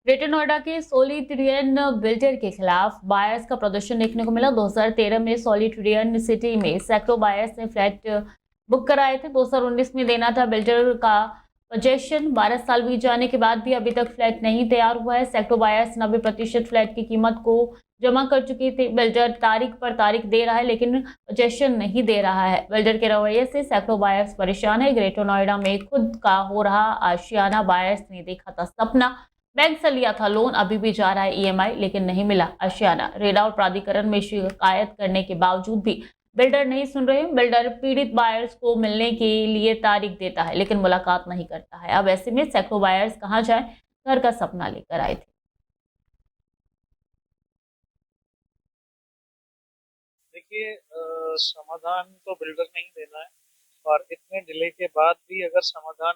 Greater Noida के सोलिटेरियन builder के खिलाफ बायर्स का प्रदर्शन देखने को मिला। 2013 में सोलिटेरियन सिटी में सैकड़ों बायर्स ने फ्लैट बुक कराए थे। 2019 में देना था बिल्डर का पोजेशन। 12 साल बीत जाने के बाद भी अभी तक फ्लैट नहीं तैयार हुआ है। सैकड़ों बायर्स 90% फ्लैट की कीमत को जमा कर चुकी थी। बिल्डर तारीख पर तारीख दे रहा है लेकिन पोजेशन नहीं दे रहा है। बिल्डर के रवैये से सैकड़ों बायर्स परेशान है। ग्रेटर नोएडा में खुद का हो रहा आशियाना। बायर्स ने देखा था सपना, बैंक से लिया था लोन, अभी भी जा रहा है ईएमआई लेकिन नहीं मिला आशियाना। रेडा और प्राधिकरण में शिकायत करने के बावजूद भी बिल्डर नहीं सुन रहे। बिल्डर पीड़ित बायर्स को मिलने के लिए तारीख देता है लेकिन मुलाकात नहीं करता है। अब ऐसे में सैकड़ों बायर्स कहां जाएं, घर का सपना लेकर आए थे। देखिए, समाधान तो बिल्डर नहीं देना है और इतने डिले के बाद भी अगर समाधान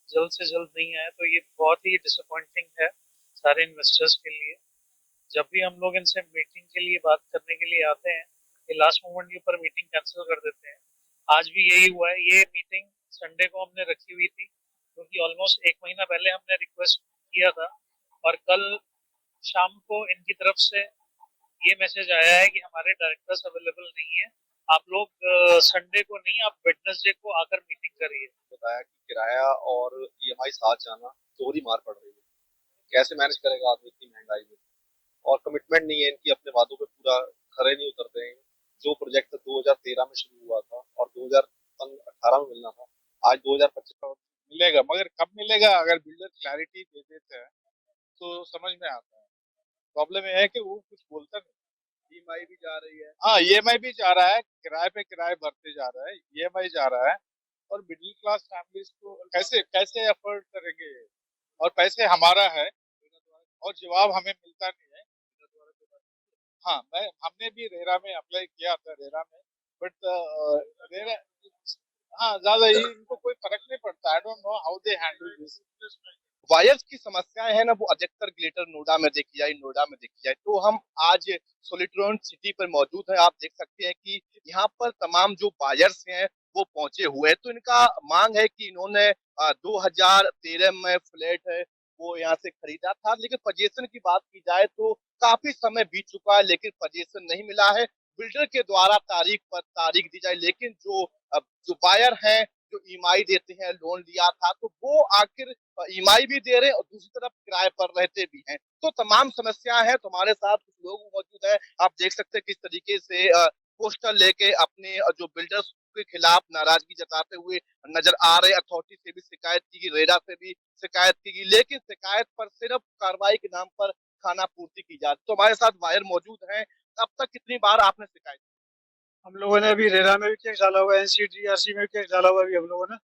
जल्द से जल्द नहीं आया तो ये बहुत ही डिसअपॉइंटिंग है सारे इन्वेस्टर्स के लिए। जब भी हम लोग इनसे मीटिंग के लिए बात करने के लिए आते हैं, ये लास्ट मोमेंट के ऊपर मीटिंग कैंसिल कर देते हैं। आज भी यही हुआ है। ये मीटिंग संडे को हमने रखी हुई थी क्योंकि ऑलमोस्ट एक महीना पहले हमने रिक्वेस्ट किया था और कल शाम को इनकी तरफ से ये मैसेज आया है कि हमारे डायरेक्टर्स अवेलेबल नहीं है, आप लोग संडे को नहीं, आप वेडनेसडे को आकर मीटिंग करिए। बताया कि किराया और ईएमआई साथ जाना दोहरी मार पड़ रही है। कैसे मैनेज करेगा आदमी इतनी महंगाई में? और कमिटमेंट नहीं है इनकी, अपने वादों पे पूरा खरे नहीं उतर रहे हैं। जो प्रोजेक्ट 2013 में शुरू हुआ था और 2018 में मिलना था, आज 2025 मिलेगा, मगर कब मिलेगा? अगर बिल्डर क्लैरिटी दे देते हैं तो समझ में आता है। प्रॉब्लम ये है कि वो कुछ बोलता नहीं। ईएमआई भी जा रही है। हाँ, ईएमआई भी जा रहा है, किराए पे किराए भरते जा रहा है, ईएमआई जा रहा है। और मिडिल क्लास फैमिलीज को कैसे कैसे अफोर्ड करेंगे ये? और पैसे हमारा है और जवाब हमें मिलता नहीं है। हाँ, हमने भी रेरा में अप्लाई किया था, रेरा में, बट रेरा, हाँ, ज्यादा इनको कोई फर्क नहीं पड़ता। I don't know how they handle this. Wires की समस्याएं है ना, वो अधिकतर ग्रेटर नोएडा में देखी जाए, नोएडा में देखी जाए। तो हम आज सोलिट्रॉन सिटी पर मौजूद हैं। आप देख सकते हैं कि यहाँ पर तमाम जो बायर्स हैं वो पहुंचे हुए हैं। तो इनका मांग है कि इन्होंने 2013 में फ्लैट है वो यहाँ से खरीदा था, लेकिन पोजीशन की बात की जाए तो काफी समय बीत चुका है लेकिन पोजीशन नहीं मिला है। बिल्डर के द्वारा तारीख पर तारीख दी जाए, लेकिन जो बायर हैं, जो ईएमआई देते हैं, लोन लिया था, तो वो आखिर ईएमआई भी दे रहे और दूसरी तरफ किराए पर रहते भी हैं। तो तमाम समस्याएं हैं। तुम्हारे साथ कुछ लोग मौजूद हैं, आप देख सकते हैं किस तरीके से पोस्टर लेके अपने जो बिल्डर्स के खिलाफ नाराजगी जताते हुए नजर आ रहे। अथॉरिटी से भी शिकायत की गई, रेरा से भी शिकायत की गई, लेकिन शिकायत पर सिर्फ कार्रवाई के नाम पर खाना पूर्ति की जाती। तो हमारे साथ वायर मौजूद हैं। अब तक कितनी बार आपने शिकायत? हम लोगों ने अभी रेरा में भी केस डाला हुआ है, एनसीडीआरसी में भी केस डाला हुआ है अभी हम लोगों ने,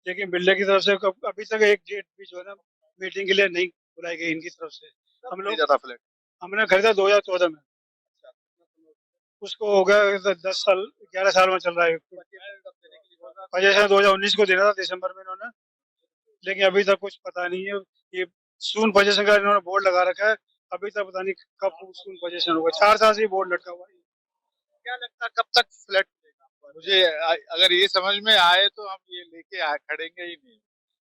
लेकिन बिल्डर की तरफ से अभी तक एक डेट भी जो है ना मीटिंग के लिए नहीं बुलाई गई इनकी तरफ से। हम लोग ज्यादा फ्लैट हमने खरीदा 2014 में, उसको हो गया 10 साल, 11 साल में चल रहा है। पोजीशन 2019 को देना था दिसंबर में इन्होंने, लेकिन अभी तक कुछ पता नहीं है। ये सून पोजीशन का इन्होंने बोर्ड लगा रखा है, अभी तक पता नहीं कब सून पोजीशन होगा। 4 साल से बोर्ड लटका हुआ है। क्या लगता है कब तक फ्लैट मिलेगा? मुझे अगर ये समझ में आए तो हम ये लेके खड़ेंगे ही नहीं।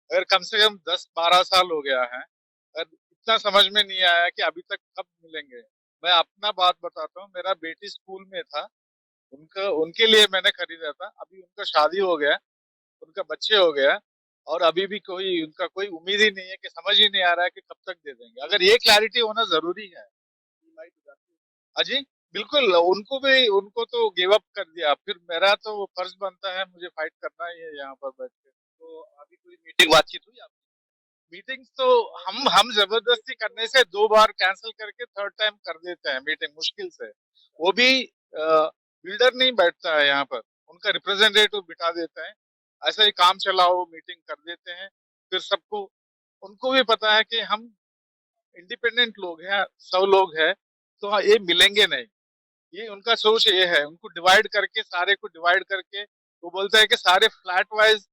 अगर कम से कम 10-12 साल हो गया है, अगर इतना समझ में नहीं आया कि अभी तक कब मिलेंगे। मैं अपना बात बताता हूँ, मेरा बेटी स्कूल में था, उनका उनके लिए मैंने खरीदा था। अभी उनका शादी हो गया, उनका बच्चे हो गया और अभी भी कोई उनका कोई उम्मीद ही नहीं है, कि समझ ही नहीं आ रहा है कि कब तक दे देंगे। अगर ये क्लैरिटी होना जरूरी है। अजी, बिल्कुल, उनको तो गिव अप कर दिया। फिर मेरा तो फर्ज बनता है, मुझे फाइट करना ही है यहाँ पर बैठ के। तो अभी कोई मीटिंग बातचीत हुई आपकी? मीटिंग्स तो हम जबरदस्ती करने से 2 बार कैंसिल करके थर्ड टाइम कर देते हैं मीटिंग, मुश्किल से। वो भी बिल्डर नहीं बैठता है यहाँ पर, उनका रिप्रेजेंटेटिव बिठा देते हैं। ऐसा ही काम चलाओ मीटिंग कर देते हैं। फिर सबको, उनको भी पता है कि हम इंडिपेंडेंट लोग हैं, 100 लोग हैं, तो हाँ, ये मिलेंगे नहीं। ये उनका सोच ये है। उनको डिवाइड करके, सारे को डिवाइड करके वो बोलता है कि सारे फ्लैट वाइज,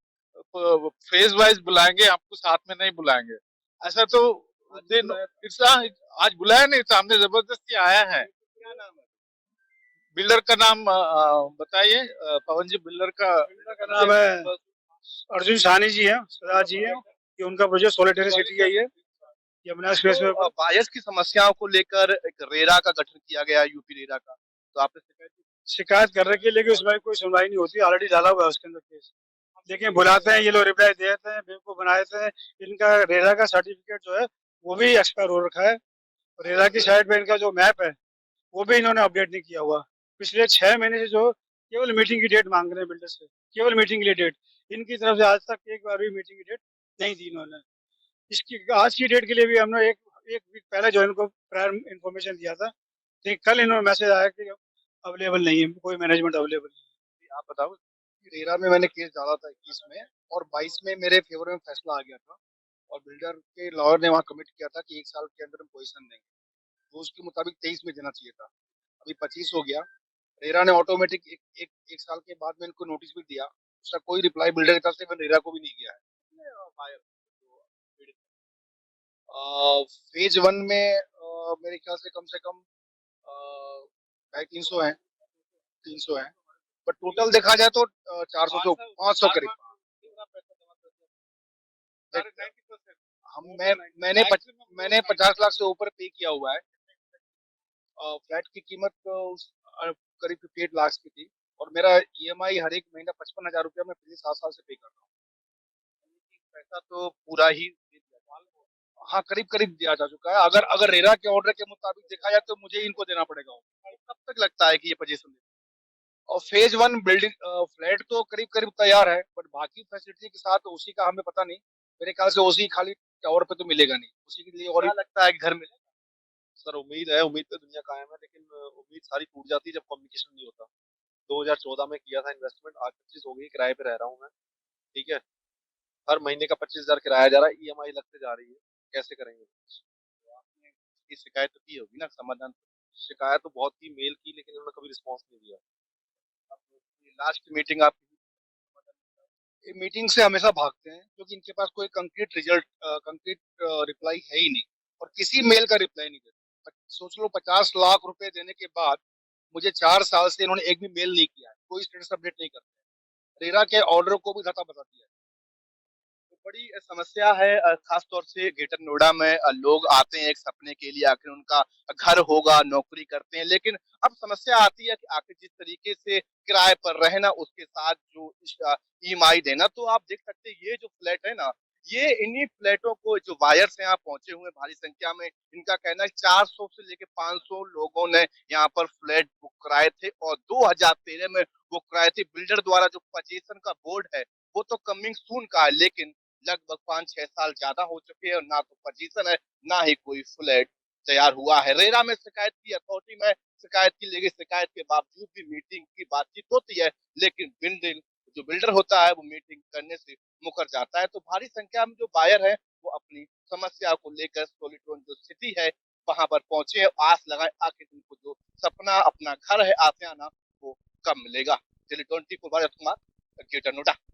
फेज वाइज बुलाएंगे, आपको साथ में नहीं बुलाएंगे। ऐसा तो दिन आज बुलाया नहीं था, हमने जबरदस्ती आया है। क्या नाम है? बिल्डर का नाम बताइए। पवन जी, बिल्डर का नाम है अर्जुन साहनी जी है, सदा जी है। ये उनका प्रोजेक्ट सोलिटरी सिटी है ये। यमुना एक्सप्रेस वे तो बायर्स की समस्याओं को लेकर एक रेरा का गठन किया गया है, यूपी रेरा का, तो आपने शिकायत की? शिकायत कर रखी है, लेकिन उसमें कोई सुनवाई नहीं होती, ऑलरेडी डाला हुआ है उसके अंदर केस। लेकिन बुलाते हैं ये लोग, रिप्लाई दे देते हैं, बेवकूफ बना देते हैं। इनका रेरा का सर्टिफिकेट जो है वो भी एक्सपायर हो रखा है। रेरा की साइट पे इनका जो मैप है वो भी इन्होंने अपडेट नहीं किया हुआ। पिछले 6 महीने से जो केवल मीटिंग की डेट मांग रहे हैं बिल्डर से, केवल मीटिंग के लिए डेट। इनकी तरफ से आज तक एक बार भी मीटिंग की डेट नहीं दी इन्होंने। इसकी आज की डेट के लिए भी हमने एक एक वीक पहले जो इनको प्रायर इन्फॉर्मेशन दिया था, लेकिन कल इन्होंने मैसेज आया कि अवेलेबल नहीं है, कोई मैनेजमेंट अवेलेबल नहीं आप बताओ। रेरा में मैंने केस डाला था 21 में, और 22 में मेरे फेवर में फैसला आ गया था, और बिल्डर के लॉयर ने वहाँ कमिट किया था कि 1 साल के अंदर हम पोजीशन देंगे, तो उसके मुताबिक 23 में देना चाहिए था। अभी 25 हो गया। रेरा ने ऑटोमेटिक एक साल के बाद में इनको नोटिस भी दिया, उसका कोई रिप्लाई बिल्डर की तरफ से मैंने रेरा को भी नहीं किया है। फेज 1 में मेरे ख्याल से कम 350 है, 300 है, पर टोटल देखा जाए तो 400 से 500 करीब। मैंने 50 लाख से ऊपर पे किया हुआ है। फ्लैट की कीमत करीब 58 लाख की थी, और मेरा ईएमआई हर एक महीना 55,000 रुपया मैं पिछले 7 साल से पे कर रहा हूँ। पैसा तो पूरा ही दे दिया। हाँ, करीब करीब दिया जा चुका है। अगर रेरा के ऑर्डर के मुताबिक देखा जाए तो मुझे इनको देना पड़ेगा। कब तक लगता है कि ये पोजीशन? और फेज 1 बिल्डिंग फ्लैट तो करीब करीब तैयार है, बट बाकी फैसिलिटी के साथ उसी का हमें पता नहीं। मेरे ख्याल से उसी खाली टावर पे तो मिलेगा नहीं, उसी के लिए। और क्या लगता है कि घर मिलेगा? सर उम्मीद है, उम्मीद पे दुनिया कायम है, लेकिन उम्मीद सारी टूट जाती है जब कम्युनिकेशन नहीं होता। 2014 में किया था इन्वेस्टमेंट, आज 25 हो गई, किराए पे रह रहा हूँ मैं। ठीक है, हर महीने का 25,000 किराया जा रहा है, ईएमआई लगते जा रही है, कैसे करेंगे? आपने इसकी शिकायत तो की होगी ना, समाधान? शिकायत तो बहुत की, मेल की, लेकिन उन्होंने कभी रिस्पॉन्स नहीं दिया। लास्ट मीटिंग आप मीटिंग से हमेशा भागते हैं, क्योंकि इनके पास कोई कंक्रीट रिप्लाई है ही नहीं, और किसी मेल का रिप्लाई नहीं देते। सोच लो, 50 लाख रुपए देने के बाद मुझे 4 साल से इन्होंने एक भी मेल नहीं किया है, कोई स्टेटस अपडेट नहीं करते। रेरा के ऑर्डर को भी धता बता दिया है। तो बड़ी समस्या है, खास तौर से ग्रेटर नोएडा में लोग आते हैं एक सपने के लिए, आखिर उनका घर होगा, नौकरी करते हैं, लेकिन अब समस्या आती है कि आखिर जिस तरीके से किराए पर रहना, उसके साथ जो ईएमआई देना। तो आप देख सकते हैं ये जो फ्लैट है ना, ये इन्हीं फ्लैटों को जो बायर्स यहाँ पहुंचे हुए हैं भारी संख्या में, इनका कहना है 400 से लेकर 500 लोगों ने यहाँ पर फ्लैट बुक कराए थे, और 2013 में बुक कराए थे। बिल्डर द्वारा जो पोजीशन का बोर्ड है वो तो कमिंग सून का है, लेकिन लगभग 5-6 साल ज्यादा हो चुके हैं, और ना तो पोजीशन है, ना ही कोई फ्लैट तैयार हुआ है। रेरा में शिकायत की, अथॉरिटी में शिकायत की, लेकिन शिकायत के बावजूद भी मीटिंग की बातचीत होती है, लेकिन बिन दिन जो बिल्डर होता है वो मीटिंग करने से मुकर जाता है। तो भारी संख्या में जो बायर है वो अपनी समस्या को लेकर सोलिट्रोन जो सिटी है वहां पर पहुंचे हैं, आस लगाए आखिर उनको जो सपना अपना घर है आसियाना वो कब मिलेगा। टेली 24 कुमार, ग्रेटर नोएडा।